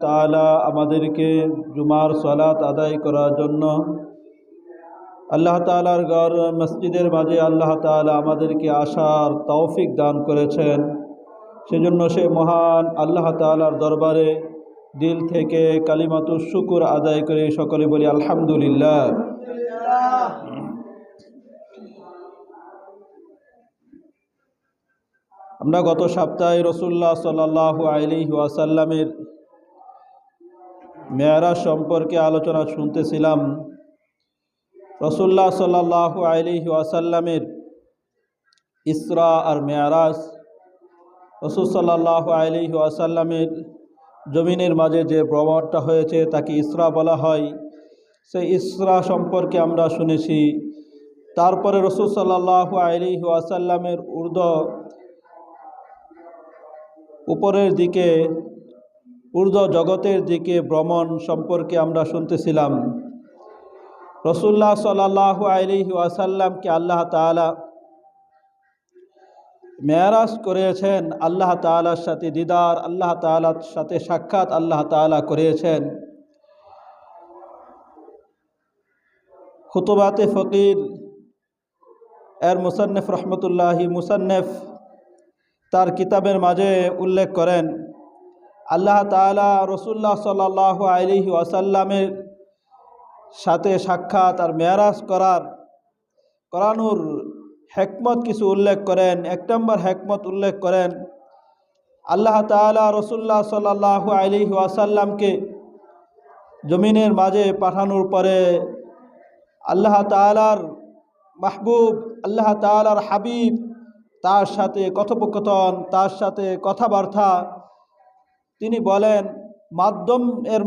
তাআলা আমাদেরকে জুমার সালাত আদায় করার জন্য আল্লাহ তাআলার ঘর মসজিদের মাঝে আল্লাহ তাআলা আমাদেরকে আসার তৌফিক দান করেছেন। সেজন্য সে মহান আল্লাহ তাআলার দরবারে দিল থেকে কালিমাতুশ শুকর আদায় করে সকলে বলি আলহামদুলিল্লাহ। আমরা গত সপ্তাহে রাসূলুল্লাহ সাল্লাল্লাহু আলাইহি ওয়াসাল্লামের মেরাজ সম্পর্কে আলোচনা শুনতেছিলাম। রাসূলুল্লাহ সাল্লাল্লাহু আলাইহি ওয়াসাল্লামের ইসরা আর মেরাজ, রাসূল সাল্লাল্লাহু আলাইহি ওয়াসাল্লামের জমিনের মাঝে যে ভ্রমণটা হয়েছে তাকে ইসরা বলা হয়। সেই ইসরা সম্পর্কে আমরা শুনেছি। তারপরে রাসূল সাল্লাল্লাহু আলাইহি ওয়াসাল্লামের উপরের দিকে ঊর্ধ্ব জগতের দিকে ভ্রমণ সম্পর্কে আমরা শুনতেছিলাম। রাসূলুল্লাহ সাল্লাল্লাহু আলাইহি ওয়াসাল্লামকে আল্লাহ তাআলা মেরাজ করেছেন, আল্লাহ তাআলার সাথে দিদার, আল্লাহ তাআলার সাথে সাক্ষাৎ আল্লাহ তাআলা করেছেন। খুতুবাতে ফকির এর মুসান্নিফ রহমতুল্লাহি মুসান্নিফ তার কিতাবের মাঝে উল্লেখ করেন, আল্লাহ তাআলা রাসূলুল্লাহ সাল্লাল্লাহু আলাইহি ওয়াসাল্লামের সাথে সাক্ষাৎ আর মেরাজ করানোর হিকমত কিছু উল্লেখ করেন। এক নম্বর হিকমত উল্লেখ করেন, আল্লাহ তাআলা রাসূলুল্লাহ সাল্লাল্লাহু আলাইহি ওয়াসাল্লামকে জমিনের মাঝে পাঠানোর পরে আল্লাহ তাআলার মাহবুব, আল্লাহ তাআলার হাবিব, তার সাথে কথোপকথন, তার সাথে কথাবার্তা তিনি বলেন মাধ্যমের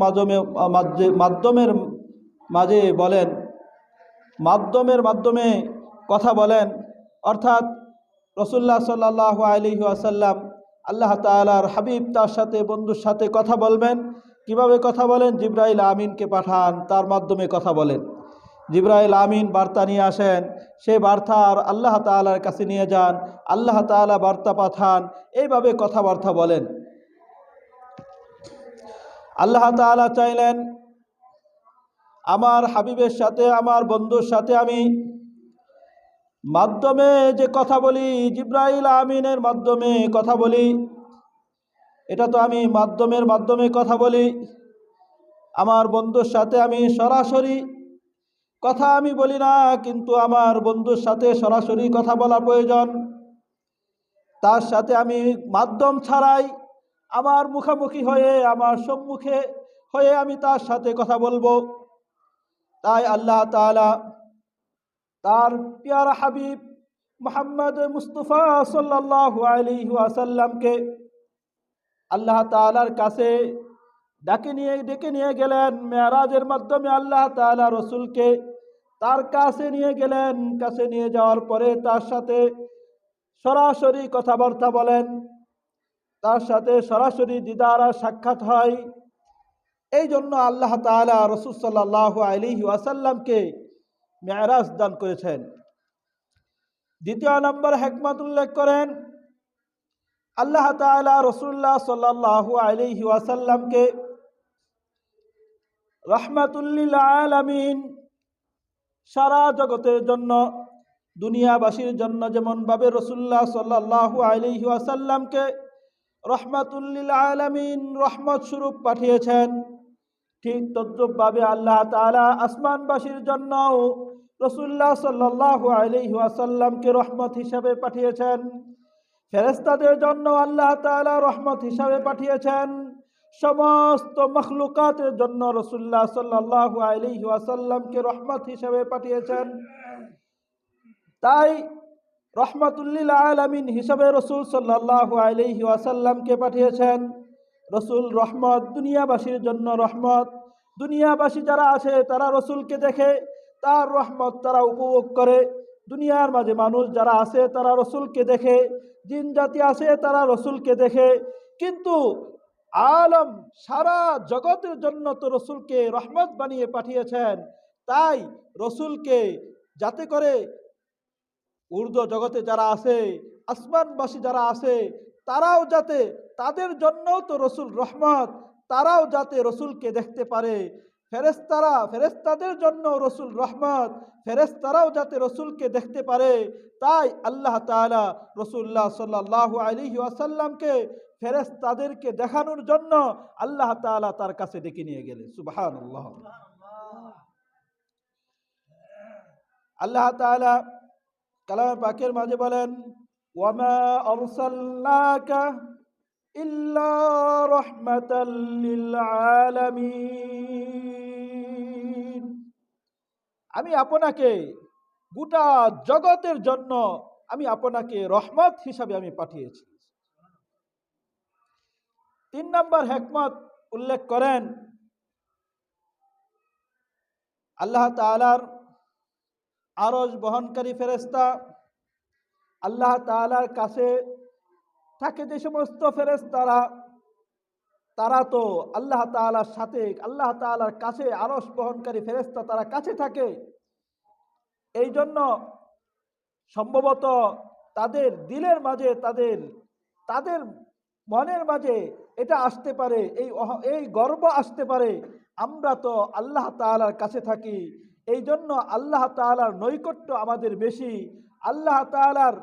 মাধ্যমে কথা বলেন। অর্থাৎ রাসূলুল্লাহ সাল্লাল্লাহু আলাইহি ওয়াসাল্লাম আল্লাহ তাআলার হাবিব, তার সাথে বন্ধুর সাথে কথা বলবেন। কিভাবে কথা বলেন? জিবরাইল আমিনকে পাঠান, তার মাধ্যমে কথা বলেন। জিবরাইল আমিন বার্তা নিয়ে আসেন, সেই বার্তা আল্লাহ তাআলার কাছে নিয়ে যান, আল্লাহ তাআলা বার্তা পাঠান, এইভাবে কথাবার্তা বলেন। আল্লাহ তাআলা চাইলেন আমার হাবিবের সাথে, আমার বন্ধুর সাথে আমি মাধ্যমে যে কথা বলি, জিবরাইল আমিনের মাধ্যমে কথা বলি, এটা তো আমি মাধ্যমে কথা বলি। আমার বন্ধুর সাথে আমি সরাসরি কথা আমি বলি না, কিন্তু আমার বন্ধুর সাথে সরাসরি কথা বলা প্রয়োজন। তার সাথে আমি মাধ্যম ছাড়াই আমার মুখামুখি হয়ে, আমার সম্মুখে হয়ে আমি তার সাথে কথা বলবো। তাই আল্লাহ তাআলা তার প্যারা হাবিব মুহাম্মদ মুস্তাফা সাল্লাল্লাহু আলাইহি ওয়াসাল্লামকে আল্লাহ তাআলার কাছে ডেকে নিয়ে গেলেন। মেরাজের মাধ্যমে আল্লাহ তাআলা রাসূলকে তার কাছে নিয়ে গেলেন। কাছে নিয়ে যাওয়ার পরে তার সাথে সরাসরি কথাবার্তা বলেন, তার সাথে সরাসরি দিদার আর সাক্ষাৎ হয়। এই জন্য আল্লাহ তাআলা রাসূল সাল্লাল্লাহু আলাইহি ওয়াসাল্লামকে মেরাজ দান করেছেন। দ্বিতীয় নম্বর হিকমত উল্লেখ করেন, আল্লাহ তাআলা রাসূলুল্লাহ সাল্লাল্লাহু আলাইহি ওয়াসাল্লামকে রাহমাতুল লিল আলামিন, সারা জগতের জন্য, দুনিয়াবাসীর জন্য যেমন ভাবে রাসূলুল্লাহ সাল্লাল্লাহু আলাইহি ওয়াসাল্লামকে রাহমাতুল লিল আলামিন, রহমত স্বরূপ পাঠিয়েছেন, ঠিক তদ্রূপভাবে আল্লাহ তাআলা আসমানবাসীর জন্য রাসূলুল্লাহ সাল্লাল্লাহু আলাইহি ওয়াসাল্লামকে রহমত হিসাবে পাঠিয়েছেন। ফেরেশতাদের জন্য আল্লাহ তাআলা রহমত হিসাবে পাঠিয়েছেন। সমস্ত মখলুকাতের জন্য রাসূলুল্লাহ সাল্লাল্লাহু আলাইহি ওয়াসাল্লামকে রহমত হিসাবে পাঠিয়েছেন। তাই রহমাতুল লিল আলামিন হিসাবে রাসূল সাল্লাল্লাহু আলাইহি ওয়াসাল্লামকে পাঠিয়েছেন। রাসূল রহমত, দুনিয়াবাসীর জন্য রহমত। দুনিয়াবাসী যারা আছে তারা রাসূলকে দেখে, তার রহমত তারা উপভোগ করে। দুনিয়ার মাঝে মানুষ যারা আছে তারা রাসূলকে দেখে, জিন জাতি আছে তারা রাসূলকে দেখে। কিন্তু আলম সারা জগতের জন্য তো রাসূলকে রহমত বানিয়ে পাঠিয়েছেন। তাই রাসূলকে যাতে করে ঊর্ধ্ব জগতে যারা আছে, আসমানবাসী যারা আছে, তারাও যাতে, তাদের জন্য তো রাসূল রহমত, তারাও যাতে রসুলকে দেখতে পারে, ফেরেশতাদের জন্য রসুল রহমত, ফেরেশতারাও যাতে রসুলকে দেখতে পারে, তাই আল্লাহ তাআলা রসুল্লাহ সাল্লাল্লাহু আলাইহি ওয়াসাল্লামকে ফেরেশতাদেরকে দেখানোর জন্য আল্লাহ তাআলা তার কাছে ডেকে নিয়ে গেলেন। সুবহানাল্লাহ। আল্লাহ তাআলা কালামে পাকের মাঝে বলেন, ওয়ামা আরসালনাকা ইল্লা রাহমাতাল লিল আলামিন। আমি আপনাকে গোটা জগতের জন্য আমি আপনাকে রহমত হিসাবে আমি পাঠিয়েছি। 3 নম্বর হিকমত উল্লেখ করেন, আল্লাহ তাআলার আরশ বহনকারী ফেরেশতা, আল্লাহ তাআলার কাছে থাকে যে সমস্ত ফেরেশতারা, তারা তো আল্লাহ তাআলার সাথে, আল্লাহ তাআলার কাছে আরশ বহনকারী ফেরেশতা তারা কাছে থাকে। এই জন্য সম্ভবত তাদের দিলের মাঝে, তাদের মনের মাঝে এটা আসতে পারে, এই গর্ব আসতে পারে, আমরা তো আল্লাহ তাআলার কাছে থাকি, এই জন্য আল্লাহ তাআলার নৈকট্য আমাদের বেশি, আল্লাহ তাআলার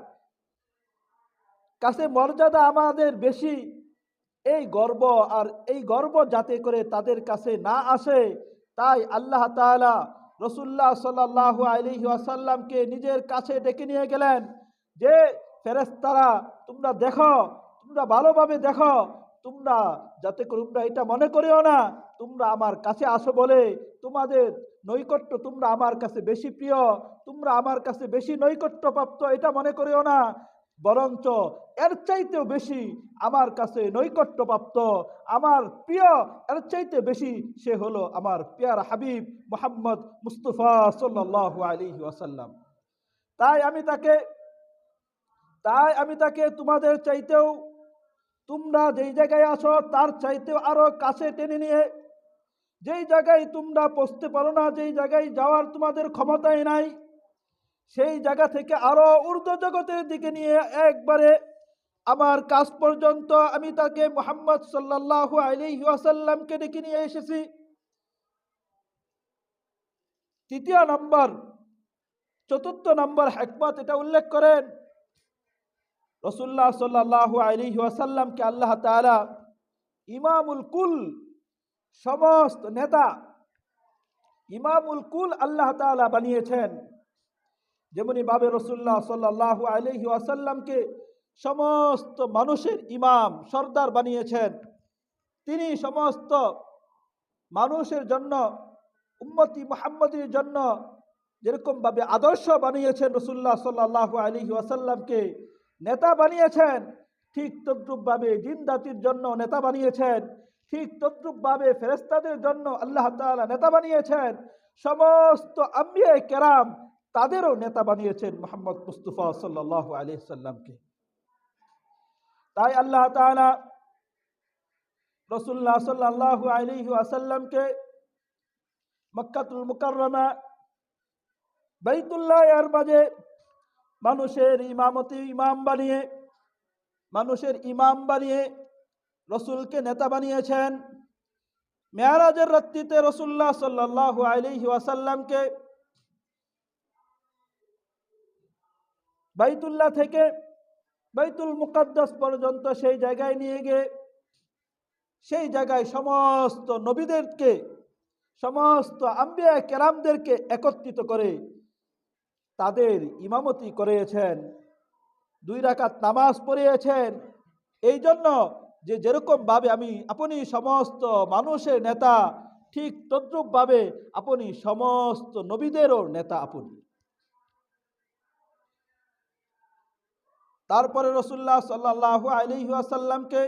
কাছে মর্যাদা আমাদের বেশি। এই গর্ব যাতে করে তাদের কাছে না আসে, তাই আল্লাহ তাআলা রাসূলুল্লাহ সাল্লাল্লাহু আলাইহি ওয়াসাল্লামকে নিজের কাছে ডেকে নিয়ে গেলেন যে, ফেরেশতারা তোমরা দেখো, তোমরা ভালোভাবে দেখো, তোমরা যাতে করে তোমরা এটা মনে করিও না তোমরা আমার কাছে আসো বলে তোমাদের নৈকট্য তোমরা আমার কাছে বেশি প্রিয়, তোমরা আমার কাছে বেশি নৈকট্যপ্রাপ্ত এটা মনে করিও না, বরঞ্চ এর চাইতেও বেশি আমার কাছে নৈকট্যপ্রাপ্ত, আমার প্রিয়, এর চাইতে বেশি সে হলো আমার প্রিয় হাবিব মুহাম্মদ মুস্তাফা সাল্লাল্লাহু আলাইহি ওয়াসাল্লাম। তাই আমি তাকে তোমাদের চাইতেও, তোমরা যেই জায়গায় আসো তার চাইতেও আরো কাছে টেনে নিয়ে, যেই জায়গায় তোমরা পৌঁছতে পারো না, যেই জায়গায় যাওয়ার তোমাদের ক্ষমতাই নাই, সেই জায়গা থেকে আরো ঊর্ধ্ব জগতের দিকে নিয়ে একবারে আমার কাছ পর্যন্ত আমি তাকে মুহাম্মদ সাল্লাল্লাহু আলাইহি ওয়াসাল্লামকে ডেকে নিয়ে এসেছি। 4 নম্বর হিকমত এটা উল্লেখ করেন, রাসূলুল্লাহ সাল্লাল্লাহু আলাইহি ওয়াসাল্লামকে আল্লাহ তাআলা ইমামুল কুল, সমস্ত নেতা, ইমামুল কুল আল্লাহ তাআলা বানিয়েছেন। যেমনি ভাবে রাসূলুল্লাহ সাল্লাল্লাহু আলাইহি ওয়াসাল্লামকে সমস্ত মানুষের ইমাম, সরদার বানিয়েছেন, তিনি সমস্ত মানুষের জন্য, উম্মতি মুহাম্মদের জন্য যেরকম ভাবে আদর্শ বানিয়েছেন, রাসূলুল্লাহ সাল্লাল্লাহু আলাইহি ওয়াসাল্লামকে নেতা বানিয়েছেন, ঠিক তদ্রূপ ভাবে জিন জাতির জন্য নেতা বানিয়েছেন, ঠিক তদ্রূপ ভাবে ফেরেশতাদের জন্য আল্লাহ তাআলা নেতা বানিয়েছেন, সমস্ত আম্বিয়া কেরাম তাদেরও নেতা বানিয়েছেন মুহাম্মদ মুস্তাফা সাল্লাল্লাহু আলাইহি ওয়াসাল্লামকে। তাই আল্লাহ তাআলা রাসূলুল্লাহ সাল্লাল্লাহু আলাইহি ওয়াসাল্লামকে মক্কাতুল মুকাররমা, বাইতুল্লাহ এর মাঝে মানুষের ইমাম বানিয়ে রসুলকে নেতা বানিয়েছেন। মেরাজের রাত্রিতে রাসূলুল্লাহ সাল্লাল্লাহু আলাইহি ওয়াসাল্লামকে বাইতুল্লাহ থেকে বাইতুল মুকাদ্দাস পর্যন্ত সেই জায়গায় নিয়ে গিয়ে সেই জায়গায় সমস্ত নবীদেরকে, সমস্ত আম্বিয়া কেরামদেরকে একত্রিত করে তাদের ইমামতি করিয়েছেন, 2 রাকাত নামাজ পড়িয়েছেন। এই জন্য যে যেরকম ভাবে আপনি সমস্ত মানুষের নেতা, ঠিক তদ্রূপ ভাবে আপনি সমস্ত নবীদেরও নেতা আপনি। তারপরে রাসূলুল্লাহ সাল্লাল্লাহু আলাইহি ওয়াসাল্লামকে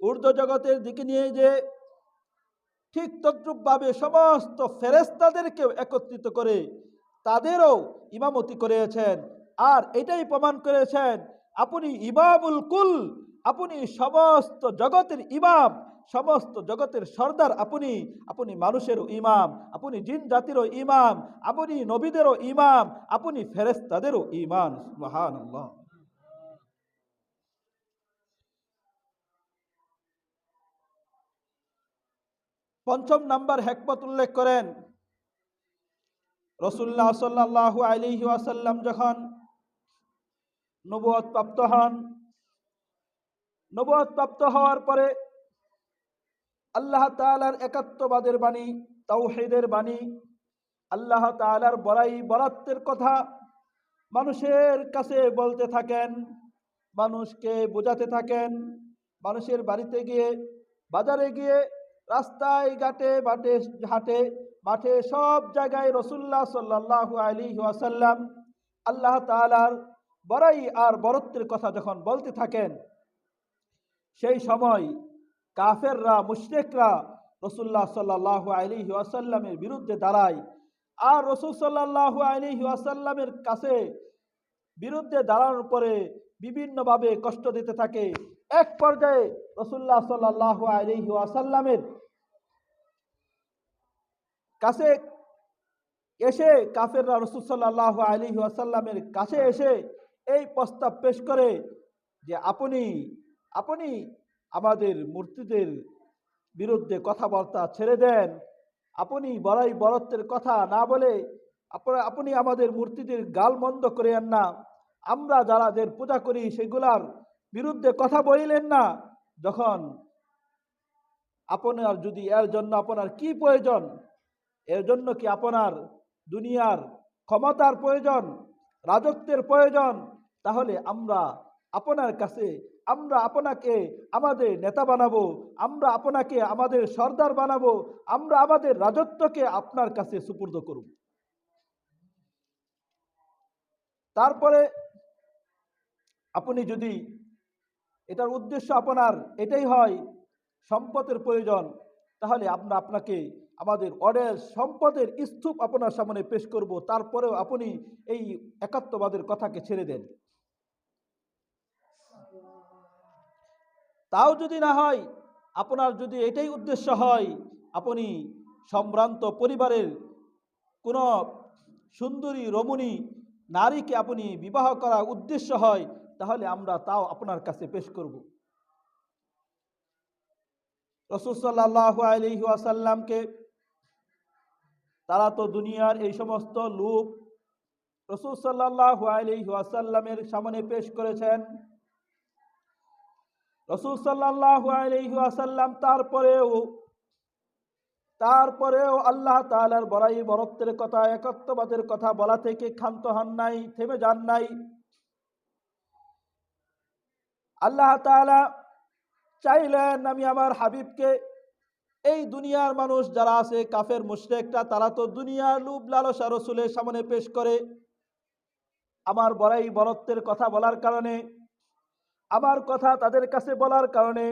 ঊর্ধ্ব জগতের দিকে নিয়ে যে ঠিক তদ্রূপ ভাবে সমস্ত ফেরেশতাদেরকে একত্রিত করে তাদেরও ইমামতি করেছেন। আর এটাই প্রমাণ করেছেন আপনি ইমামুল কুল, আপনি সমস্ত জগতের ইমাম, সমস্ত জগতের সর্দার, আপনি মানুষেরও ইমাম, আপনি জিন জাতিরও ইমাম, আপনি নবীদেরও ইমাম, আপনি ফেরেশতাদেরও ইমাম। সুবহানাল্লাহ। পঞ্চম নাম্বার হিকমত উল্লেখ করেন, রাসূলুল্লাহ সাল্লাল্লাহু আলাইহি ওয়াসাল্লাম যখন নবুয়ত প্রাপ্ত হন, নবুয়ত প্রাপ্ত হওয়ার পরে আল্লাহ তাআলার একাত্মবাদের বাণী, তাওহীদের বাণী, আল্লাহ তাআলার বড়াই বরাত্বের কথা মানুষের কাছে বলতে থাকেন, মানুষকে বোঝাতে থাকেন। মানুষের বাড়িতে গিয়ে, বাজারে গিয়ে, রাস্তায় ঘাটে, বাটে ঘাটে, মাঠে, সব জায়গায় রাসূলুল্লাহ সাল্লাল্লাহু আলাইহি ওয়াসাল্লাম আল্লাহ তাআলার বড়াই আর বরত্বের কথা যখন বলতে থাকেন, সেই সময় কাফেররা, মুশরিকরা রাসূলুল্লাহ সাল্লাল্লাহু আলাইহি ওয়াসাল্লামের বিরুদ্ধে দাঁড়ায়। আর রাসূল সাল্লাল্লাহু আলাইহি ওয়াসাল্লামের কাছে বিরুদ্ধে দাঁড়ানোর পরে বিভিন্নভাবে কষ্ট দিতে থাকে। এক পর্যায়ে রাসূলুল্লাহ সাল্লাল্লাহু আলাইহি ওয়াসাল্লামের কাছে এসে কাফেররা রাসূল সাল্লাল্লাহু আলাইহি ওয়াসাল্লামের কাছে এসে এই প্রস্তাব পেশ করে যে আপনি আপনি আমাদের মূর্তিদের বিরুদ্ধে কথাবার্তা ছেড়ে দেন, আপনি বড়াই বরত্বের কথা না বলে আপনি আমাদের মূর্তিদের গালমন্দ করিয়েন না, আমরা যারাদের পূজা করি সেগুলার বিরুদ্ধে কথা বলিলেন না। যখন আপনার যদি এর জন্য আপনার কি প্রয়োজন, এর জন্য কি আপনার দুনিয়ার ক্ষমতার প্রয়োজন, রাজত্বের প্রয়োজন, তাহলে আমরা আপনার কাছে, আমরা আপনাকে আমাদের নেতা বানাবো, আমরা আপনাকে আমাদের সর্দার বানাবো, আমরা আমাদের রাজত্বকে আপনার কাছে সুপুর্দ করব। তারপরে আপনি যদি এটার উদ্দেশ্য আপনার এটাই হয়, সম্পদের প্রয়োজন, তাহলে আমরা আপনাকে আমাদের অনেক সম্পদের স্তূপ আপনার সামনে পেশ করব, তারপরেও আপনি এই একাত্মবাদের কথাকে ছেড়ে দেন। তাও যদি না হয়, আপনার যদি এটাই উদ্দেশ্য হয়, আপনি সম্ভ্রান্ত পরিবারের কোনো সুন্দরী রমণী নারীকে আপনি বিবাহ করার উদ্দেশ্য হয়, তাহলে আমরা তাও আপনার কাছে পেশ করব। রাসূল সাল্লাল্লাহু আলাইহি ওয়াসাল্লামকে তারা তো দুনিয়ার এই সমস্ত লোক রাসূল সাল্লাল্লাহু আলাইহি ওয়াসাল্লামের সামনে পেশ করেছেন। রাসূল সাল্লাল্লাহু আলাইহি ওয়াসাল্লাম তারপরেও আল্লাহ তাআলার বড়াই বরত্বের কথা, একাত্মবাদের কথা বলা থেকে ক্ষান্ত হন নাই, থেমে যান নাই। আল্লাহ তাআলা চাইলেন আমি আমার হাবিবকে, এই দুনিয়ার মানুষ যারা আছে কাফের মুশরিকরা, তারা তো দুনিয়ার লোভ লালসা রাসূলের সামনে পেশ করে। আমার বড়াই বরত্বের কথা বলার কারণে, আমার কথা তাদের কাছে বলার কারণে,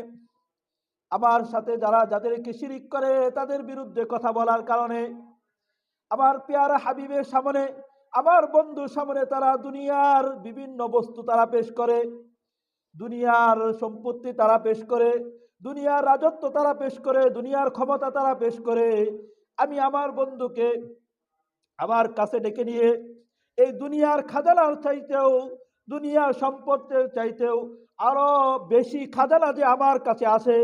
আমার সাথে যারা যাদেরকে শিরিক করে তাদের বিরুদ্ধে কথা বলার কারণে, আমার পেয়ারা হাবিবের সামনে, আমার বন্ধুর সামনে তারা দুনিয়ার বিভিন্ন বস্তু তারা পেশ করে, দুনিয়ার সম্পত্তি তারা পেশ করে, দুনিয়ার রাজত্ব তারা পেশ করে, দুনিয়ার ক্ষমতা তারা পেশ করে। আমি আমার বন্ধুকে আমার কাছে ডেকে নিয়ে এই দুনিয়ার খাজানার চাইতেও, দুনিয়ার সম্পদের চাইতেও আরো বেশি খাজানা যে আমার কাছে আছে,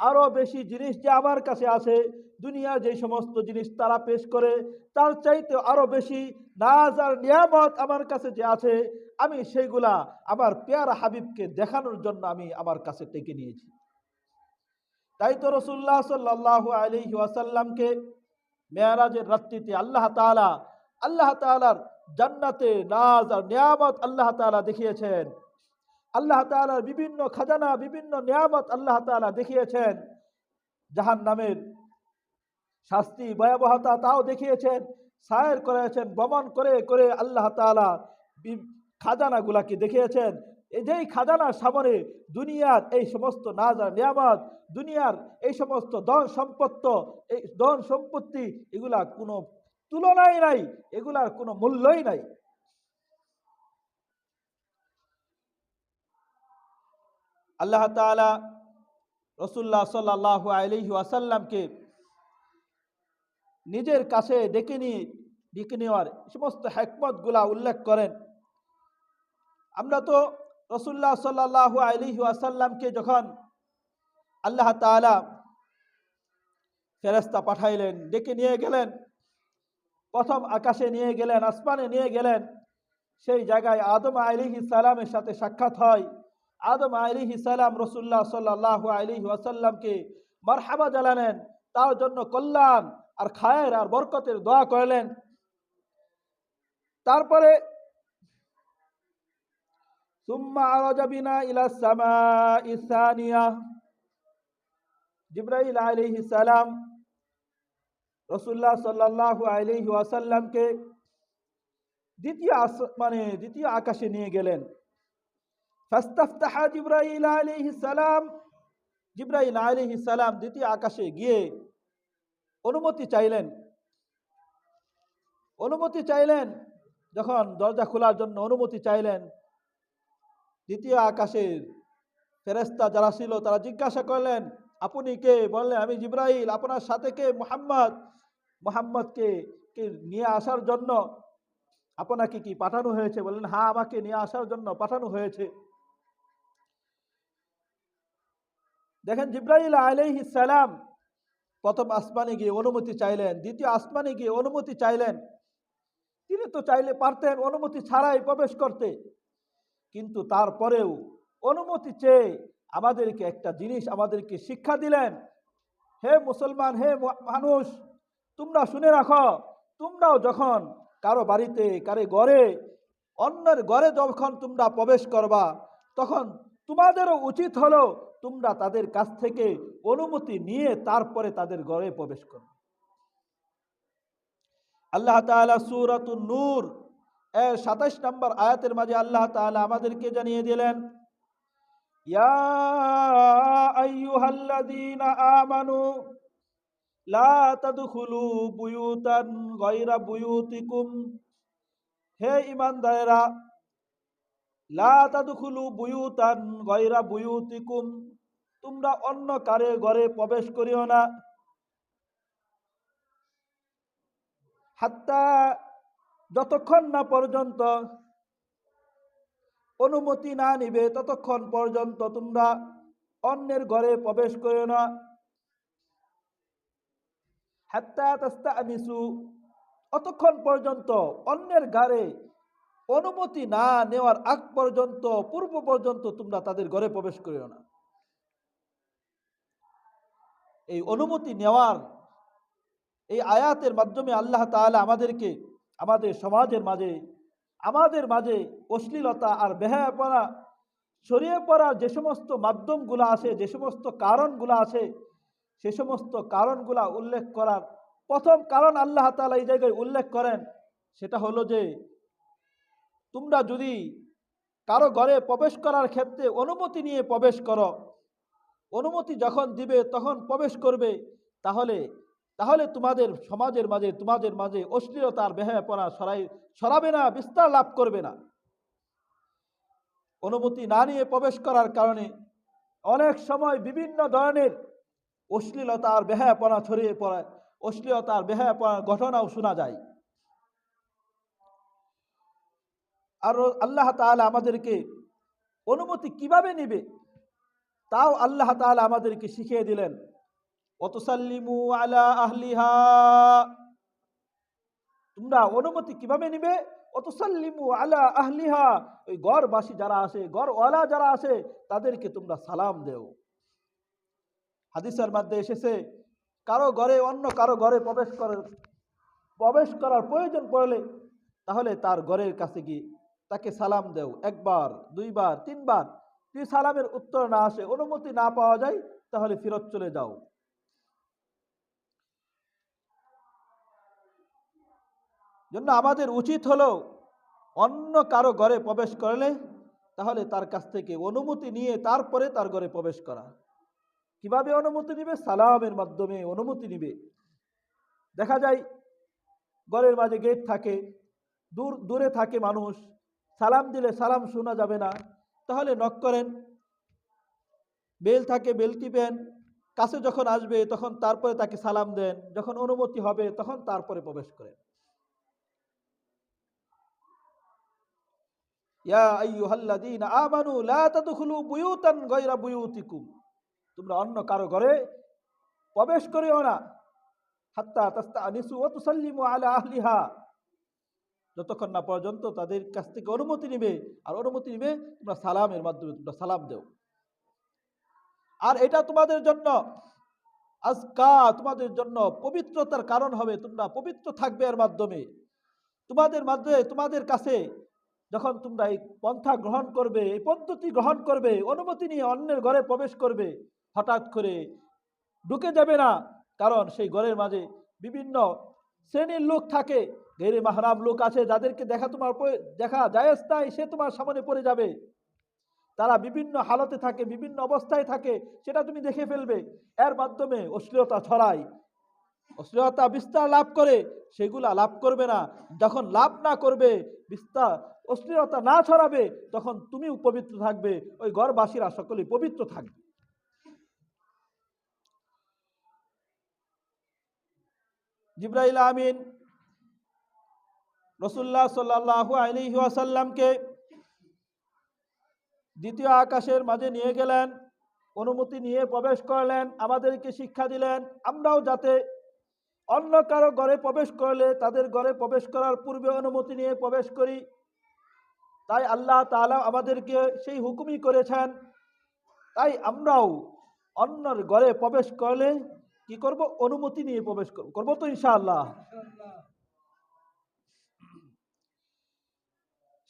আরো বেশি জিনিস যে আমার কাছে আছে, দুনিয়ার যে সমস্ত জিনিস তারা পেশ করে তার চাইতেও আরো বেশি নাজ আর নিয়ামত আমার কাছে যে আছে, আমি সেইগুলা আমার পেয়ারা হাবিবকে দেখানোর জন্য আমি আমার কাছে ডেকে নিয়েছি। তাই তো রাসূলুল্লাহ সাল্লাল্লাহু আলাইহি ওয়াসাল্লামকে মেরাজের রাত্রিতে আল্লাহ তাআলার জান্নাতে নাজ আর নিয়ামত আল্লাহ তাআলা দেখিয়েছেন। আল্লাহ তাআলার বিভিন্ন খাজানা, বিভিন্ন নিয়ামত আল্লাহ তাআলা দেখিয়েছেন। জাহান্নামের শাস্তি, ভয়াবহতা তাও দেখিয়েছেন, সায়ের করেছেন, ভ্রমণ করে করে আল্লাহ তাআলা খাজানাগুলাকে দেখিয়েছেন। এই যেই খাজানার সামনে দুনিয়ার এই সমস্ত নাজ আর নিয়ামত, দুনিয়ার এই সমস্ত ধন সম্পত্তি, এগুলা কোনো তুলনাই নাই, এগুলার কোনো মূল্যই নাই। আল্লাহ তাআলা রাসূলুল্লাহ সাল্লাল্লাহু আলাইহি ওয়াসাল্লামকে নিজের কাছে ডেকে নেওয়ার সমস্ত হিকমতগুলা উল্লেখ করেন। আমরা তো রাসূলুল্লাহ সাল্লাল্লাহু আলাইহি ওয়াসাল্লামকে যখন আল্লাহ তাআলা ফেরেশতা পাঠাইলেন, ডেকে নিয়ে গেলেন, প্রথম আকাশে নিয়ে গেলেন, আসমানে নিয়ে গেলেন। সেই জায়গায় আদম আলাইহিস সালামের সাথে সাক্ষাৎ হয়। আদম আলাইহিস সালাম রাসূলুল্লাহ সাল্লাল্লাহু আলাইহি ওয়াসাল্লামকে মারহাবা জানালেন, তার জন্য কল্যাণ আর খায়ের আর বরকতের দোয়া করলেন। তারপরে সুম্মা আরাজা বিনা ইলা সামাই সানিয়া, জিবরাইল আলাইহিস সালাম রাসূলুল্লাহ সাল্লাল্লাহু আলাইহি ওয়াসাল্লামকে দ্বিতীয় আকাশে নিয়ে গেলেন। ফাস্তাফতাহা জিবরাইল আলাইহিস সালাম, জিবরাইল আলাইহিস সালাম দ্বিতীয় আকাশে গিয়ে অনুমতি চাইলেন। যখন দরজা খোলার জন্য অনুমতি চাইলেন, দ্বিতীয় আকাশের ফেরেশতা যারা ছিল তারা জিজ্ঞাসা করলেন, আপনি কে? বললেন, আমি জিবরাইল। আপনার সাথে কে? মুহাম্মদকে নিয়ে আসার জন্য আপনাকে কি পাঠানো হয়েছে? বললেন, হ্যাঁ, আমাকে নিয়ে আসার জন্য পাঠানো হয়েছে। দেখেন, জিবরাইল আলাইহিস সালাম প্রথম আসমানে গিয়ে অনুমতি চাইলেন, দ্বিতীয় আসমানে গিয়ে অনুমতি চাইলেন। তিনি তো চাইলে পারতেন অনুমতি ছাড়াই প্রবেশ করতে, কিন্তু তারপরেও অনুমতি চেয়ে আমাদেরকে একটা জিনিস আমাদেরকে শিক্ষা দিলেন। হে মুসলমান, হে মানুষ, তোমরা শুনে রাখো, তোমরাও যখন কারো বাড়িতে, কারো ঘরে, অন্যের ঘরে যখন তোমরা প্রবেশ করবা, তখন তোমাদেরও উচিত হলো তোমরা তাদের কাছ থেকে অনুমতি নিয়ে তারপরে তাদের ঘরে প্রবেশ করবে। আল্লাহ তাআলা সূরাতুন নূর এর ২৭ নম্বর আয়াতের মাঝে আল্লাহ তাআলা আমাদেরকে জানিয়ে দিলেন, ইয়া আইয়ুহাল্লাযীনা আমানু লা তাদখুলু বুয়ুতান গায়রা বুয়ুতিকুম, হে ঈমানদারেরা, লা তাদখুলু বুয়ুতান গায়রা বুয়ুতিকুম, তোমরা অন্য কারো ঘরে প্রবেশ করিও না, হাত্তা, যতক্ষণ না পর্যন্ত অনুমতি না নিবে ততক্ষণ পর্যন্ত তোমরা অন্যের ঘরে প্রবেশ করিও না, হাত্তা তাস্তানিসু, অতক্ষণ পর্যন্ত অন্যের ঘরে অনুমতি না নেওয়ার আগ পর্যন্ত, পূর্ব পর্যন্ত তোমরা তাদের ঘরে প্রবেশ করিও না। এই অনুমতি নেওয়ার এই আয়াতের মাধ্যমে আল্লাহ তাআলা আমাদেরকে আমাদের মাঝে অশ্লীলতা আর বেহায়াপনা ছড়িয়ে পড়ার যে সমস্ত মাধ্যমগুলো আছে, যে সমস্ত কারণগুলো আছে, সে সমস্ত কারণগুলা উল্লেখ করার প্রথম কারণ আল্লাহ তাআলা এই জায়গায় উল্লেখ করেন, সেটা হলো যে তোমরা যদি কারো ঘরে প্রবেশ করার ক্ষেত্রে অনুমতি নিয়ে প্রবেশ করো, অনুমতি যখন দিবে তখন প্রবেশ করবে, তাহলে তোমাদের মাঝে অশ্লীলতা আর বেহায়াপনা ছড়াবে না, বিস্তার লাভ করবে না। অনুমতি না নিয়ে প্রবেশ করার কারণে অনেক সময় বিভিন্ন ধরনের অশ্লীলতা আর বেহায়াপনা ছড়িয়ে পড়ে, অশ্লীলতা আর বেহায়াপনার ঘটনাও শোনা যায়। আর আল্লাহ তাআলা আমাদেরকে অনুমতি কিভাবে নিবে তাও আল্লাহ তাআলা আমাদেরকে শিখিয়ে দিলেন। ওয়াতুসাল্লিমু আলা আহলিহা, তোমরা অনুমতি কিভাবে নিবে? ওয়াতুসাল্লিমু আলা আহলিহা, ওই ঘরবাসী যারা আছে, ঘরওয়ালা যারা আছে, তাদেরকে তোমরা সালাম দেও। হাদিসের মধ্যে এসেছে, অন্য কারো ঘরে প্রবেশ করার প্রয়োজন পড়লে তাহলে তার ঘরের কাছে গিয়ে তাকে সালাম দেও, একবার, দুইবার, তিনবার। যদি সালামের উত্তর না আসে, অনুমতি না পাওয়া যায়, তাহলে ফিরত চলে যাও। জন্য আমাদের উচিত হলো অন্য কারো ঘরে প্রবেশ করলে তাহলে তার কাছ থেকে অনুমতি নিয়ে তারপরে তার ঘরে প্রবেশ করা। কিভাবে অনুমতি নিবে? সালামের মাধ্যমে অনুমতি নিবে। দেখা যায় ঘরের মাঝে গেট থাকে, দূরে থাকে মানুষ, সালাম দিলে সালাম শোনা যাবে না, তাহলে নক করেন, বেল থাকে, বেল টিপেন, কাছে যখন আসবে তখন তারপরে তাকে সালাম দেন, যখন অনুমতি হবে তখন তারপরে প্রবেশ করেন। ইয়া আইয়ুহাল্লাযীনা আমানু লা তাদখুলু বুয়ুতান গায়রা বুয়ুতিকুম, তোমরা অন্য কারো ঘরে প্রবেশ করিও না, হাত্তা তাস্তানিসু ওয়া তুসাল্লিমু আলা আহলিহা, যতক্ষণ না পর্যন্ত তাদের কাছ থেকে অনুমতি নিবে, আর অনুমতি নিবে তোমরা সালামের মাধ্যমে তোমরা সালাম দেও। আর এটা তোমাদের জন্য আজকা, তোমাদের জন্য পবিত্রতার কারণ হবে, তোমরা পবিত্র থাকবে এর মাধ্যমে। তোমাদের কাছে যখন তোমরা এই পন্থা গ্রহণ করবে, এই পদ্ধতি গ্রহণ করবে, অনুমতি নিয়ে অন্যের ঘরে প্রবেশ করবে, হঠাৎ করে ঢুকে যাবে না, কারণ সেই ঘরের মাঝে বিভিন্ন শ্রেণীর লোক থাকে, গैर মাহরাম লোক আছে, যাদেরকে দেখা জায়েজ নাই, সে তোমার সামনে পড়ে যাবে। তারা বিভিন্ন হালতে থাকে, বিভিন্ন অবস্থায় থাকে, সেটা তুমি দেখে ফেলবে। এর মাধ্যমে অশ্লীলতা ছড়ায়, অশ্লীলতা বিস্তার লাভ করে, সেগুলা লাভ করবে না। যখন লাভ না করবে, বিস্তার অশ্লীলতা না ছড়াবে, তখন তুমিও পবিত্র থাকবে, ওই ঘরবাসীরা সকলেই পবিত্র থাকবে। জিবরাইল আমিন রাসূলুল্লাহ সাল্লাল্লাহু আলাইহি ওয়াসাল্লামকে দ্বিতীয় আকাশের মাঝে নিয়ে গেলেন, অনুমতি নিয়ে প্রবেশ করলেন, আমাদেরকে শিক্ষা দিলেন আমরাও যাতে অন্য কারো ঘরে প্রবেশ করলে তাদের ঘরে প্রবেশ করার পূর্বে অনুমতি নিয়ে প্রবেশ করি। তাই আল্লাহ তাআলা আমাদেরকে সেই হুকুমই করেছেন। তাই আমরাও অন্যর ঘরে প্রবেশ করলে কি করব? অনুমতি নিয়ে প্রবেশ করব তো ইনশাআল্লাহ।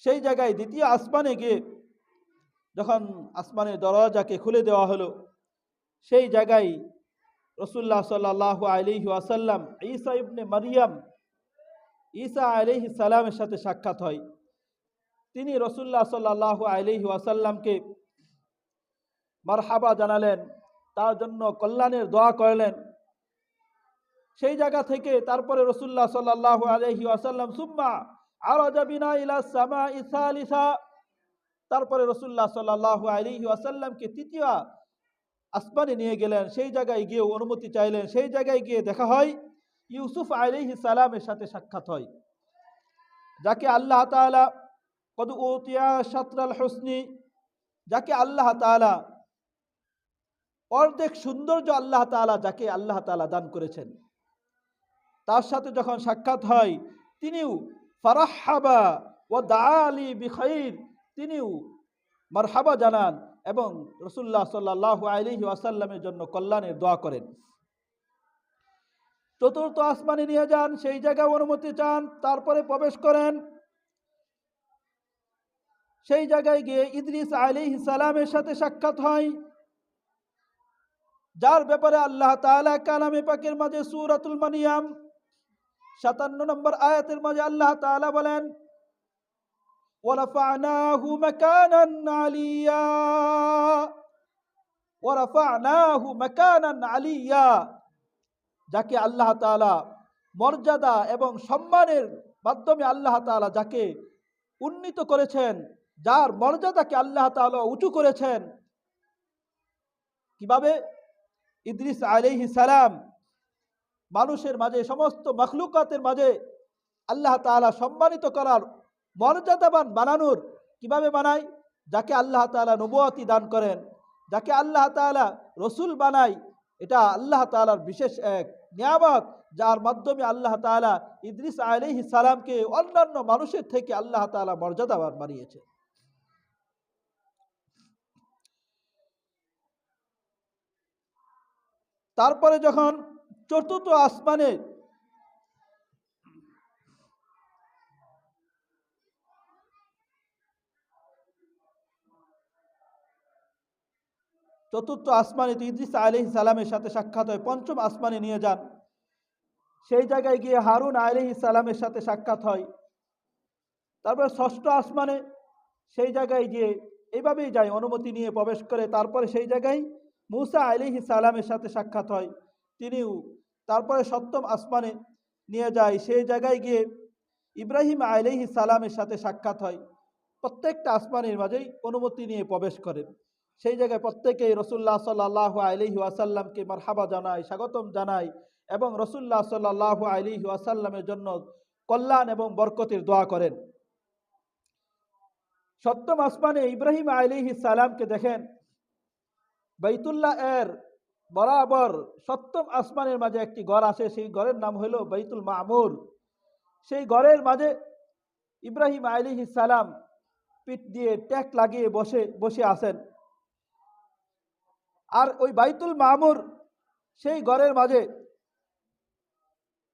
সেই জায়গায় দ্বিতীয় আসমানে গিয়ে যখন আসমানের দরজাকে খুলে দেওয়া হলো, সেই জায়গায় রাসূলুল্লাহ সাল্লাল্লাহু আলাইহি ওয়াসাল্লাম ঈসা ইবনে মারিয়াম, ঈসা আলাইহিস সালামের সাথে সাক্ষাৎ হয়। তিনি রাসূলুল্লাহ সাল্লাল্লাহু আলাইহি ওয়াসাল্লামকে মারহাবা জানালেন, তার জন্য কল্যাণের দোয়া করলেন। সেই জায়গা থেকে তারপরে রাসূলুল্লাহ সাল্লাল্লাহু আলাইহি ওয়াসাল্লাম সুম্মা আরাজা বিনা ইলা সামাই সালিসা, তারপরে রাসূলুল্লাহ সাল্লাল্লাহু আলাইহি ওয়াসাল্লামকে তৃতীয় আসমানে নিয়ে গেলেন। সেই জায়গায় গিয়ে অনুমতি চাইলেন। সেই জায়গায় গিয়ে দেখা হয় ইউসুফ আলাইহিস সালামের সাথে সাক্ষাৎ হয়, যাকে আল্লাহ তাআলা কদ উতিয়া শাতরাল হুসনি, যাকে আল্লাহ তাআলা অর্ধেক সৌন্দর্য আল্লাহ তাআলা যাকে আল্লাহ তাআলা দান করেছেন, তার সাথে যখন সাক্ষাৎ হয় তিনিও ফারাহাবা ওয়া দাআলি বিখাইর, তিনিও মারহাবা জানান এবং রাসূলুল্লাহ সাল্লাল্লাহু আলাইহি ওয়াসাল্লামের জন্য কল্যাণের দোয়া করেন। চতুর্থ আসমানে নিয়ে যান, সেই জায়গায় অনুমতি চান, তারপরে প্রবেশ করেন। সেই জায়গায় গিয়ে ইদ্রিস আলাইহিস সালামের সাথে সাক্ষাৎ হয়, যার ব্যাপারে আল্লাহ তাআলা কালামে পাকের মাঝে সূরাতুল মারিয়াম 57 নম্বর আয়াতের মাঝে আল্লাহ তাআলা বলেন ওয়ারাফা'নাহু মাকানান আলিয়া, ওয়ারাফা'নাহু মাকানান আলিয়া, যাকে আল্লাহ তাআলা মর্যাদা এবং সম্মানের মাধ্যমে আল্লাহ তাআলা যাকে উন্নীত করেছেন, যার মর্যাদাকে আল্লাহ তাআলা উঁচু করেছেন। কিভাবে? ইদ্রিস আলাইহিস সালাম মানুষের মাঝে, সমস্ত মাখলুকাতের মাঝে আল্লাহ তাআলা সম্মানিত করার, মর্যাদাবান বানানোর, কিভাবে বানায়? যাকে আল্লাহ তাআলা নবুয়তি দান করেন, যাকে আল্লাহ তাআলা রসুল বানায়, এটা আল্লাহ তাআলার বিশেষ এক নিয়ামত, যার মাধ্যমে আল্লাহ তাআলা ইদ্রিস আলাইহিস সালামকে অন্যান্য মানুষের থেকে আল্লাহ তাআলা মর্যাদাবান বানিয়েছে। তারপরে যখন চতুর্থ আসমানে ইদ্রিস আলাইহিস সালামের সাথে সাক্ষাৎ হয়, পঞ্চম আসমানে নিয়ে যান, সেই জায়গায় গিয়ে হারুন আলাইহিস সালামের সাথে সাক্ষাৎ হয়। তারপরে ষষ্ঠ আসমানে, সেই জায়গায় গিয়ে এইভাবেই যায়, অনুমতি নিয়ে প্রবেশ করে। তারপরে সেই জায়গায় মূসা আলাইহিস সালামের সাথে সাক্ষাৎ হয়, তিনিও। তারপরে সপ্তম আসমানে নিয়ে যায়, সেই জায়গায় গিয়ে ইব্রাহিম আলাইহিস সালামের সাথে সাক্ষাৎ হয়। প্রত্যেকটা আসমানের মাঝেই অনুমতি নিয়ে প্রবেশ করেন। সেই জায়গায় প্রত্যেকেই রাসূলুল্লাহ সাল্লাল্লাহু আলাইহি ওয়াসাল্লামকে মারহাবা জানায়, স্বাগতম জানায় এবং রাসূলুল্লাহ সাল্লাল্লাহু আলাইহি ওয়াসাল্লামের জন্য কল্যাণ এবং বরকতের দোয়া করেন। সপ্তম আসমানে ইব্রাহিম আলাইহিস সালামকে দেখেন বাইতুল্লাহ এর বরাবর সপ্তম আসমানের মাঝে একটি ঘর আছে, সেই ঘরের নাম হইল বাইতুল মামুর। সেই ঘরের মাঝে ইব্রাহিম আলাইহিস সালাম পিঠ দিয়ে ট্যাক লাগিয়ে বসে বসে আছেন। আর ওই বাইতুল মামুর সেই ঘরের মাঝে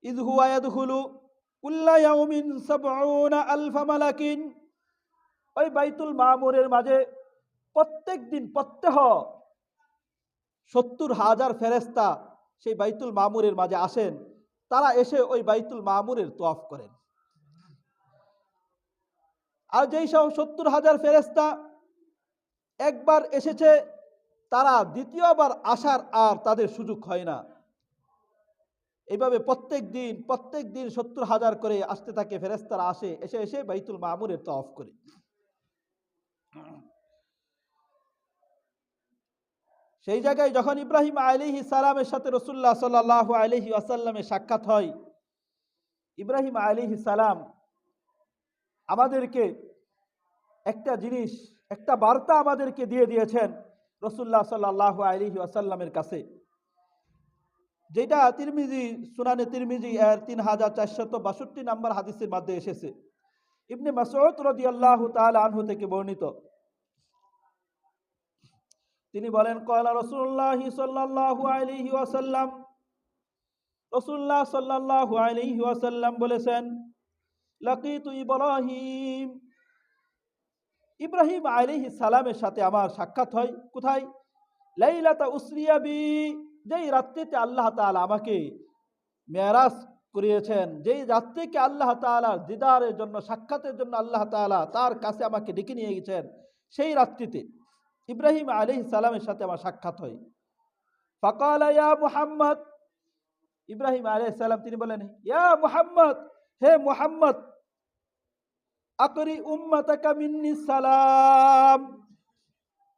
ইয হুয়া ইয়াদখুলু কুল্লা ইয়াউমিন ৭০,০০০ মালাকিন, ওই বাইতুল মামুরের মাঝে প্রত্যেক দিন প্রত্যহ ৭০,০০০ ফেরেশতা সেই বাইতুল মামুরের মাঝে আসেন। তারা এসে ওই বাইতুল মামুরের তওয়াফ করেন। আর যেই সব ৭০,০০০ ফেরেশতা একবার এসেছে, তারা দ্বিতীয়বার আসার আর তাদের সুযোগ হয় না। এইভাবে প্রত্যেক দিন ৭০,০০০ করে আসতে থাকে ফেরেশতারা, আসে এসে এসে বাইতুল মামুরের তওয়াফ করে। সেই জায়গায় যখন ইব্রাহিম আলাইহিস সালামের সাথে রাসূলুল্লাহ সাল্লাল্লাহু আলাইহি ওয়াসাল্লামের সাক্ষাৎ হয়, ইব্রাহিম আলাইহিস সালাম আমাদেরকে একটা জিনিস, একটা বার্তা আমাদেরকে দিয়ে দিয়েছেন রাসূলুল্লাহ সাল্লাল্লাহু আলাইহি ওয়াসাল্লামের কাছে, যেটা তিরমিজি, সুনানে তিরমিজি এর ৩৪৬২ নম্বর হাদিসের মধ্যে এসেছে। ইবনে মাসউদ রাদিয়াল্লাহু তাআলা আনহু থেকে বর্ণিত, তিনি বলেন, ক্বালা রাসূলুল্লাহ সাল্লাল্লাহু আলাইহি ওয়াসাল্লাম, রাসূলুল্লাহ সাল্লাল্লাহু আলাইহি ওয়াসাল্লাম বলেছেন, লাকিতু ইব্রাহিম, ইব্রাহিম আলাইহিস সালামের সাথে আমার সাক্ষাৎ হয়। কোথায়? লাইলাতা উসরিয়া বি, যেই রাত্রিতে আল্লাহ তাআলা আমাকে মেরাজ করিয়েছেন, যেই রাত্রিকে আল্লাহ তাআলা দিদারের জন্য, সাক্ষাতের জন্য আল্লাহ তাআলা তার কাছে আমাকে ডেকে নিয়ে গেছেন, সেই রাত্রিতে ইব্রাহিম আলাইহিস সালামের সাথে আমার সাক্ষাৎ হয়। ফাকালা ইয়া মুহাম্মদ, ইব্রাহিম আলাইহিস সালাম তিনি বলেন, ইয়া মুহাম্মদ, হে মুহাম্মদ, আকরি উম্মাতাকা মিন্নিস সালাম,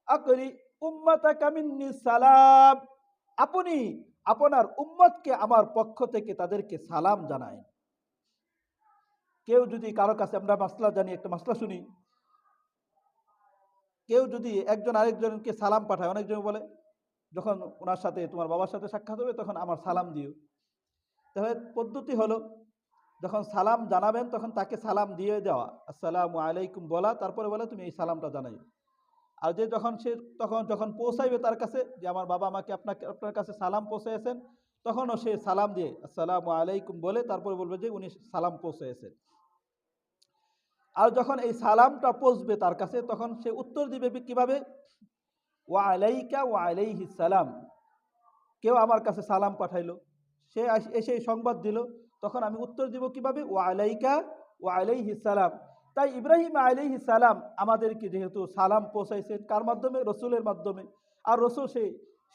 আকরি উম্মাতাকা মিন্নিস সালাম, আপনি আপনার উম্মতকে আমার পক্ষ থেকে তাদেরকে সালাম জানায়। কেউ যদি কারো কাছে, আমরা মাসলা জানি, একটা মাসলা শুনি, কেউ যদি একজন আরেকজনকে সালাম পাঠায়, অনেকজন বলে যখন ওনার সাথে, তোমার বাবার সাথে সাক্ষাৎ হবে তখন আমার সালাম দিও। তাহলে পদ্ধতি হলো, যখন সালাম জানাবেন তখন তাকে সালাম দিয়ে দেওয়া, আসসালামু আলাইকুম বলা, তারপরে বলে তুমি এই সালামটা জানাই। আর যে যখন পৌঁছাইবে তার কাছে, যে আমার বাবা আমাকে আপনার কাছে সালাম পৌঁছাইছেন, তখনও সে সালাম দিয়ে আসসালামু আলাইকুম বলে তারপরে বলবে যে উনি সালাম পৌঁছাইছেন। আর যখন এই সালামটা পৌঁছবে তার কাছে, তখন সে উত্তর দিবে কিভাবে? ওয়া আলাইকা ওয়া আলাইহিস সালাম, কেউ আমার কাছে সালাম পাঠাইলো, সে এসে সংবাদ দিল, তখন আমি উত্তর দিব কিভাবে? ওয়া আলাইকা ওয়া আলাইহিস সালাম। তাই ইব্রাহিম আলাইহিস সালাম আমাদেরকে যেহেতু সালাম পৌঁছাইছেন, কার মাধ্যমে? রসুলের মাধ্যমে। আর রসুল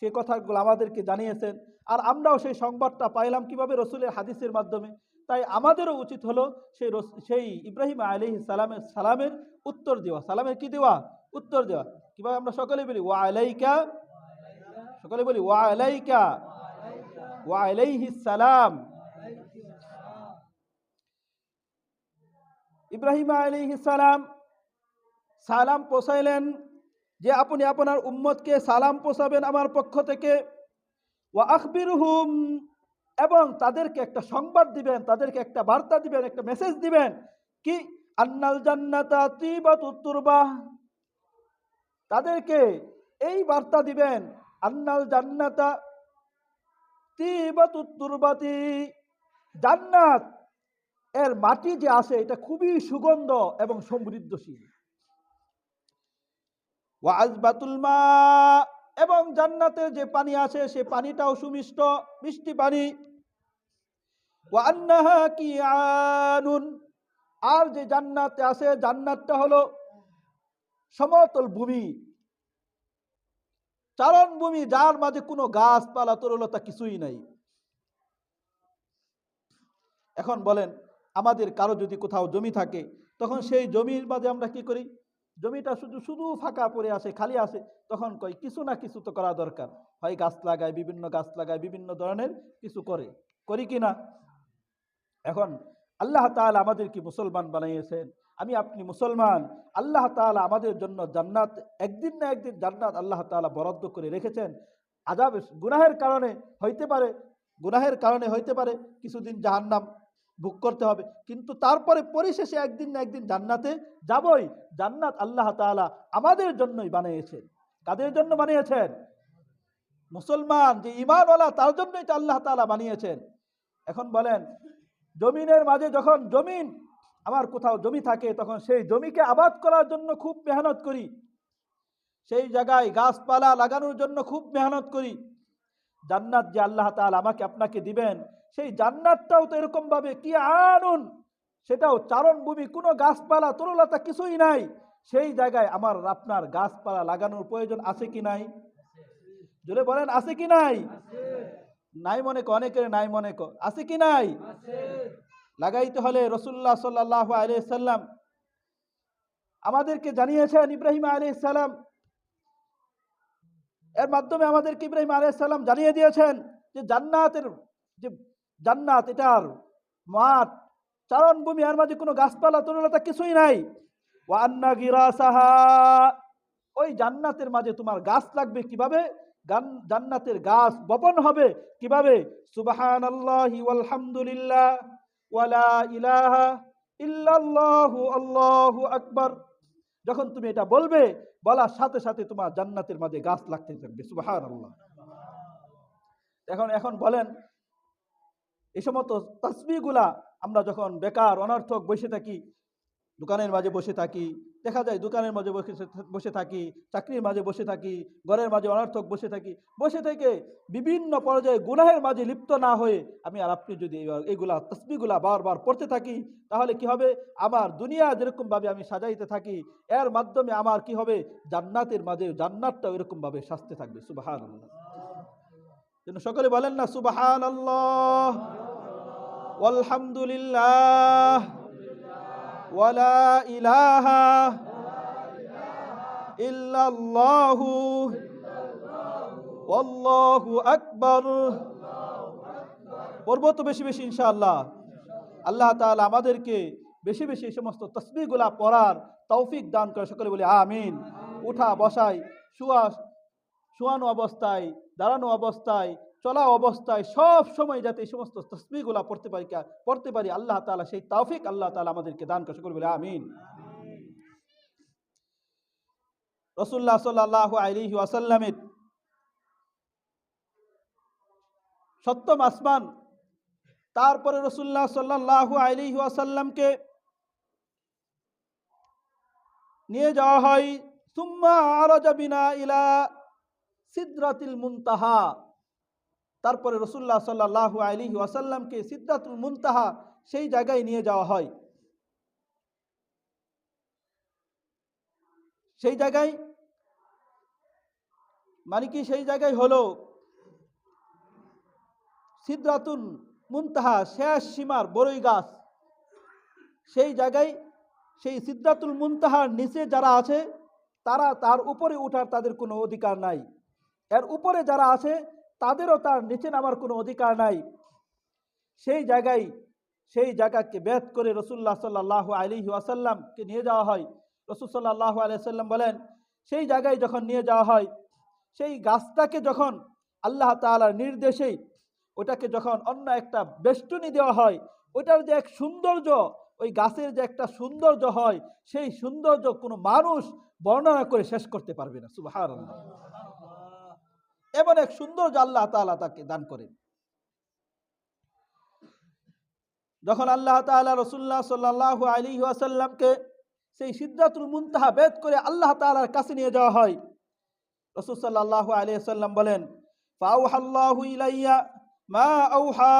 সে কথাগুলো আমাদেরকে জানিয়েছেন, আর আমরাও সেই সংবাদটা পাইলাম কিভাবে? রসুলের হাদিসের মাধ্যমে। তাই আমাদেরও উচিত হলো সেই ইব্রাহিম আলাইহিস সালামের উত্তর দেওয়া। সালামের কি দেওয়া? উত্তর দেওয়া। কিভাবে? আমরা সকলে বলি ওয়া আলাইকা, সকলে বলি ওয়া আলাইকা ওয়া আলাইহিস সালাম। ইব্রাহিম আলাইহিস সালাম সালাম পৌঁছাইলেন যে আপনি আপনার উম্মতকে সালাম পৌঁছাবেন আমার পক্ষ থেকে, ওয়া আখবিরহুম, এবং তাদেরকে একটা সংবাদ দিবেন, তাদেরকে একটা বার্তা দিবেন, একটা মেসেজ দিবেন, কি? আন্নাল জান্নাতা তিবাতুত তুরবাহ, তাদেরকে এই বার্তা দিবেন, আন্নাল জান্নাতা তিবাতুত তুরবাতি, জান্নাত এর মাটি যে আছে এটা খুবই সুগন্ধ এবং সমৃদ্ধশীল। ওয়া আযবাতুল মা, এবং জান্নাতের যে পানি আছে সে পানিটাও সুমিষ্ট, মিষ্টি পানি। ওয়া আন্নাহা কিয়ানুন, আর যে জান্নাতে আছে, জান্নাতটা হলো সমতল ভূমি, চারণ ভূমি, যার মাঝে কোনো গাছপালা তরুলতা কিছুই নাই। এখন বলেন, আমাদের কারো যদি কোথাও জমি থাকে, তখন সেই জমির মাঝে আমরা কি করি? জমিটা শুধু ফাঁকা পড়ে আসে, খালি আসে, তখন কই কিছু না কিছু তো করা দরকার, হয় গাছ লাগায়, বিভিন্ন গাছ লাগায়, বিভিন্ন ধরনের কিছু করি কি না? এখন আল্লাহ তাআলা আমাদেরকে মুসলমান বানিয়েছেন, আমি আপনি মুসলমান, আল্লাহ তাআলা আমাদের জন্য জান্নাত, একদিন না একদিন জান্নাত আল্লাহ তাআলা বরাদ্দ করে রেখেছেন। আযাব গুনাহের কারণে হইতে পারে, গুনাহের কারণে হইতে পারে কিছুদিন জাহান্নাম ভোগ করতে হবে, কিন্তু তারপরে পরিশেষে একদিন না একদিন জান্নাতে যাবই। জান্নাত আল্লাহ তাআলা আমাদের জন্যই বানিয়েছেন। কাদের জন্য বানিয়েছেন? মুসলমান যে ঈমানওয়ালা তার জন্যই তো আল্লাহ তাআলা বানিয়েছেন। এখন বলেন, জমিনের মাঝে যখন জমিন আমার কোথাও জমি থাকে, তখন সেই জমিকে আবাদ করার জন্য খুব মেহনত করি, সেই জায়গায় গাছপালা লাগানোর জন্য খুব মেহনত করি। জান্নাত যে আল্লাহ তাআলা আমাকে আপনাকে দিবেন, সেই জান্নাতটাও তো এরকম ভাবে কি আনুন, সেটাও চারণভূমি, কোনো গাছপালা তরুলতা কিছুই নাই। সেই জায়গায় আমার আপনার গাছপালা লাগানোর প্রয়োজন আছে কি নাই? জোরে বলেন, আছে কি নাই? নাই মনে কো, অনেকের নাই মনে কো, আছে কি নাই? লাগাইতে হলে রাসূলুল্লাহ সাল্লাল্লাহু আলাইহি সাল্লাম আমাদেরকে জানিয়েছেন, ইব্রাহিম আলাইহিস সালাম এর মাধ্যমে আমাদেরকে ইব্রাহিম আলাইহিস সালাম জানিয়ে দিয়েছেন যে জান্নাতের যে জান্নাত, এটার মাঠ চারণভূমি, এর মাঝে কোনো গাছপালা তরুলতা কিছুই নাই। ওয়া আন্না গিরাসাহা, ওই জান্নাতের মাঝে তোমার গাছ লাগবে কিভাবে? জান্নাতের গাছ বপন হবে কিভাবে? সুবহানাল্লাহি ওয়াল হামদুলিল্লাহ ওয়ালা ইলাহা ইল্লাল্লাহু আল্লাহু আকবার। যখন তুমি এটা বলবে, বলার সাথে সাথে তোমার জান্নাতের মাঝে গাছ লাগতে থাকবে। সুবহানাল্লাহ। এখন এখন বলেন, এই সমস্ত তাসবিহগুলা আমরা যখন বেকার অনর্থক বসে থাকি, দোকানের মাঝে বসে থাকি, দেখা যায় দোকানের মাঝে বসে থাকি, চাকরির মাঝে বসে থাকি, ঘরের মাঝে অনর্থক বসে থাকি, বসে থেকে বিভিন্ন পর্যায়ে গুনাহের মাঝে লিপ্ত না হয়ে আমি আর আপনি যদি এইগুলা তাসবিহগুলা বারবার পড়তে থাকি, তাহলে কি হবে? আমার দুনিয়া যেরকম ভাবে আমি সাজাইতে থাকি, এর মাধ্যমে আমার কি হবে? জান্নাতের মাঝে জান্নাতটাও এরকম ভাবে সাজতে থাকবে। সুবহানাল্লাহ। যেন সকলে বলেন না, সুবহানাল্লাহ ওয়ালহামদুলিল্লাহ ওয়ালা ইলাহা ইল্লাল্লাহু ওয়াল্লাহু আকবার। পড়বো তো বেশি বেশি ইনশাআল্লাহ। আল্লাহ তাআলা আমাদেরকে বেশি বেশি এই সমস্ত তাসবিহগুলা পড়ার তৌফিক দান করে। সকলে বলি আমিন। উঠা বসায়, শোয়ানো অবস্থায়, দাঁড়ানো অবস্থায়, চলা অবস্থায় সব সময় যাতে এই সমস্ত তাসবিহগুলা পড়তে পারি, আল্লাহ তাআলা সেই তৌফিক আল্লাহ তাআলা আমাদেরকে দান করে। সকলে বলি আমিন। রাসূলুল্লাহ সাল্লাল্লাহু আলাইহি ওয়াসাল্লামের সপ্তম আসমান, তারপরে রাসূলুল্লাহ সাল্লাল্লাহু আলাইহি ওয়াসাল্লামকে নিয়ে যাওয়া হয়। সুম্মা আরাজা বিনা ইলা সিদরাতিল মুনতাহা, তারপরে রাসূলুল্লাহ সাল্লাল্লাহু আলাইহি ওয়াসাল্লামকে সিদরাতুল মুনতাহা সেই জায়গায় নিয়ে যাওয়া হয়। সেই জায়গায় মানে কি? সেই জায়গায় হলো সিদরাতুল মুনতাহা, শেষ সীমার বড়ই গাছ। সেই জায়গায়, সেই সিদরাতুল মুনতাহার নিচে যারা আছে তারা তার উপরে ওঠার তাদের কোনো অধিকার নাই, এর উপরে যারা আছে তাদেরও তার নিচে নামার কোনো অধিকার নাই। সেই জায়গাকে ভেদ করে রাসূলুল্লাহ সাল্লাল্লাহু আলাইহি ওয়াসাল্লামকে নিয়ে যাওয়া হয়। রাসূল সাল্লাল্লাহু আলাইহি ওয়াসাল্লাম বলেন, সেই জায়গায় যখন নিয়ে যাওয়া হয়, সেই গাছটাকে যখন আল্লাহ তাআলার নির্দেশেই ওটাকে যখন অন্য একটা বেষ্টনী দেওয়া হয়, ওটার যে এক সৌন্দর্য, ওই গাছের যে একটা সৌন্দর্য হয়, সেই সৌন্দর্য কোনো মানুষ বর্ণনা করে শেষ করতে পারবে না। সুবহানাল্লাহ। এমন এক সৌন্দর্য আল্লাহ তাআলা তাকে দান করেন। যখন আল্লাহ তাআলা রাসূলুল্লাহ সাল্লাল্লাহু আলাইহি ওয়াসাল্লামকে সেই সিদরাতুল মুনতাহা ভেদ করে আল্লাহ তাআলার কাছে নিয়ে যাওয়া হয়, রাসূল সাল্লাল্লাহু আলাইহি ওয়াসাল্লাম বলেন, ফাআওহাল্লাহু ইলাইয়া মা আওহা।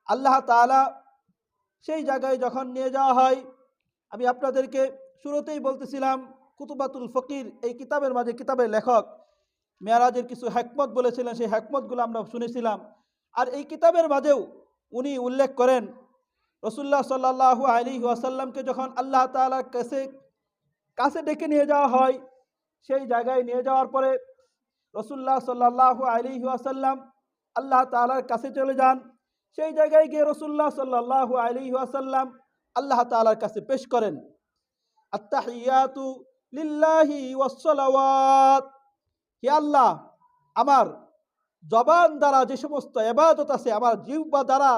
আল্লাহ তাআলা সেই জায়গায় যখন নিয়ে যাওয়া হয়, আমি আপনাদেরকে শুরুতেই বলতেছিলাম, কুতুবাতুল ফকির এই কিতাবের মাঝে কিতাবের লেখক মেরাজের কিছু হিকমত বলেছিলেন, সেই হিকমতগুলো আমরা শুনেছিলাম। আর এই কিতাবের মাঝেও উনি উল্লেখ করেন, রাসূলুল্লাহ সাল্লাল্লাহু আলাইহি ওয়াসাল্লামকে যখন আল্লাহ তাআলার কাছে ডেকে নিয়ে যাওয়া হয়, সেই জায়গায় নিয়ে যাওয়ার পরে রাসূলুল্লাহ সাল্লাল্লাহু আলাইহি ওয়াসাল্লাম আল্লাহ তাআলার কাছে চলে যান। সেই জায়গায় গিয়ে রাসূলুল্লাহ সাল্লাল্লাহু আলাইহি ওয়াসাল্লাম আল্লাহ তাআলার কাছে পেশ করেন, আত্তাহিয়াতু লিল্লাহি ওয়াস সালাওয়াত, হে আল্লাহ, আমার জবান দ্বারা যে সমস্ত ইবাদত আছে, আমার জিহ্বা দ্বারা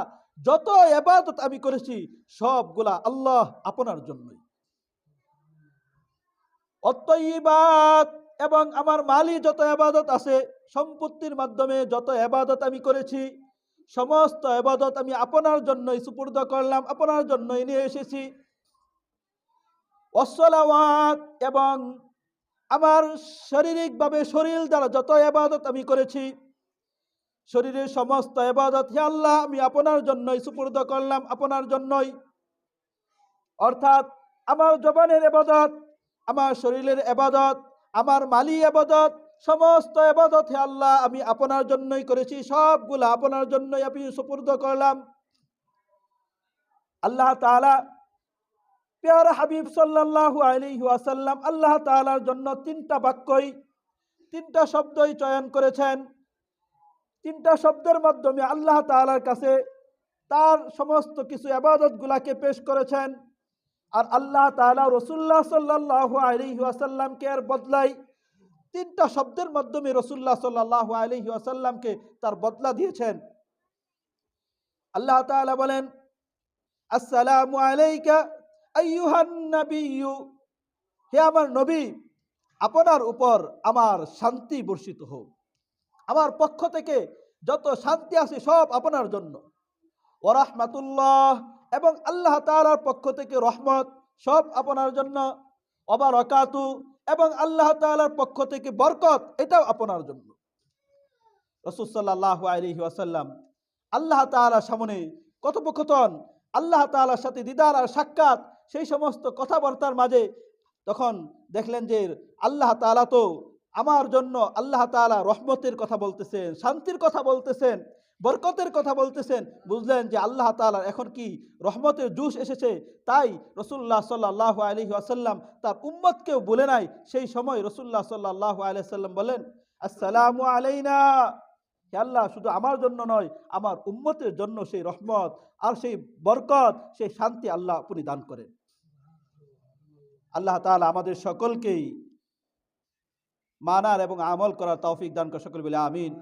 যত ইবাদত আমি করেছি সবগুলা আল্লাহ আপনার জন্যই। অত্তয়িবাত, এবং আমার মালি যত ইবাদত আছে, সম্পত্তির মাধ্যমে যত ইবাদত আমি করেছি সমস্ত ইবাদত আমি আপনার জন্যই সুপুর্দ করলাম, আপনার জন্যই নিয়ে এসেছি। ওয়াসসালাওয়াত, এবং আমার শারীরিকভাবে শরীর দ্বারা যত ইবাদত আমি করেছি শরীরের সমস্ত ইবাদত হে আল্লাহ আমি আপনার জন্যই সুপুর্দ করলাম, আপনার জন্যই। অর্থাৎ আমার জবানের ইবাদত, আমার শরীরের ইবাদত, আমার মালি ইবাদত, সমস্ত ইবাদত হে আল্লাহ আমি আপনার জন্যই করেছি, সবগুলা আপনার জন্যই আমি সুপুর্দ করলাম। আল্লাহ তাআলা প্যারা হাবিব সাল্লাল্লাহু আলাইহি ওয়াসাল্লাম আল্লাহ তাআলার জন্য তিনটা শব্দই চয়ন করেছেন। তিনটা শব্দের মাধ্যমে আল্লাহ তাআলার কাছে তার সমস্ত কিছু ইবাদত গুলাকে পেশ করেছেন। আর আল্লাহ তাআলা রাসূলুল্লাহ সাল্লাল্লাহু আলাইহি ওয়াসাল্লামকে এর বদলাই তিনটা শব্দের মাধ্যমে রাসূলুল্লাহ সাল্লাল্লাহু আলাইহি ওয়াসাল্লামকে তার বদলা দিয়েছেন। আল্লাহ তাআলা বলেন, আসসালামু আলাইকা আইয়ুহান নাবিয়্যু, হে আমার নবী, আপনার উপর আমার শান্তি বর্ষিত হোক। আমার পক্ষ থেকে যত শান্তি আছে সব আপনার জন্য। ওয়া রাহমাতুল্লাহ, এবং আল্লাহ তাআলার পক্ষ থেকে রহমত সব আপনার জন্য। ওয়া বারাকাতু, এবং আল্লাহ তাআলার পক্ষ থেকে বরকত এটাও আপনার জন্য। রাসূল সাল্লাল্লাহু আলাইহি ওয়াসাল্লাম আল্লাহ তাআলার সামনে কথোপকথন, আল্লাহ তাআলার সাথে দিদার আর সাক্ষাৎ, সেই সমস্ত কথাবার্তার মাঝে তখন দেখলেন যে আল্লাহ তাআলা তো আমার জন্য আল্লাহ তাআলা রহমতের কথা বলতেছেন, শান্তির কথা বলতেছেন, বরকতের কথা বলতেছেন। বুঝলেন যে আল্লাহ তাআলার এখন কি রহমতের জুস এসেছে। তাই রাসূলুল্লাহ সাল্লাল্লাহু আলাইহি ওয়াসাল্লাম তার উম্মতকেও বলে নাই। সেই সময় রাসূলুল্লাহ সাল্লাল্লাহু আলাইহি ওয়াসাল্লাম বলেন, আসসালামু আলাইনা, হে আল্লাহ শুধু আমার জন্য নয় আমার উম্মতের জন্য সেই রহমত আর সেই বরকত, সেই শান্তি আল্লাহ আপনি দান করেন। আল্লাহ তাআলা আমাদের সকলকেই মানার এবং আমল করার তৌফিক দান করে, সকল বলে আমিন।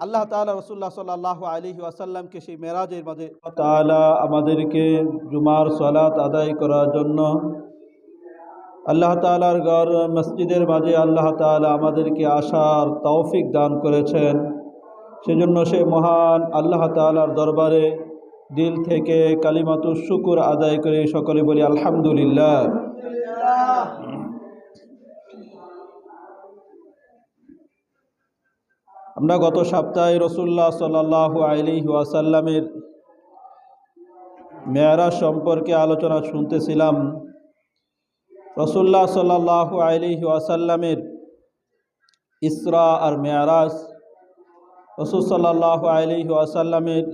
আল্লাহ তাআলা রাসূলুল্লাহ সাল্লাল্লাহু আলাইহি ওয়াসাল্লামকে সেই মেরাজের মাঝে তাআলা আমাদেরকে জুমার সালাত আদায় করার জন্য আল্লাহ তাআলার ঘর মসজিদের মাঝে আল্লাহ তাআলা আমাদেরকে আসার তৌফিক দান করেছেন। সেজন্য সে মহান আল্লাহ তাআলার দরবারে দিল থেকে কালিমাতুশ শুকর আদায় করে সকলে বলি আলহামদুলিল্লাহ। আমরা গত সপ্তাহে রাসূলুল্লাহ সাল্লাল্লাহু আলাইহি ওয়াসাল্লামের মেরাজ সম্পর্কে আলোচনা শুনতেছিলাম। রাসূলুল্লাহ সাল্লাল্লাহু আলাইহি ওয়াসাল্লামের ইসরা আর মেরাজ, রাসূল সাল্লাল্লাহু আলাইহি ওয়াসাল্লামের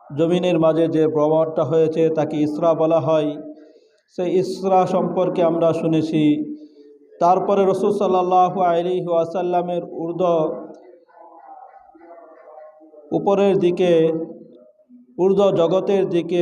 জমিনের মাঝে যে ভ্রমণটা হয়েছে তাকে ইসরা বলা হয়। সেই ইসরা সম্পর্কে আমরা শুনেছি। তারপরে রাসূল সাল্লাল্লাহু আলাইহি ওয়াসাল্লামের উপরের দিকে ঊর্ধ্ব জগতের দিকে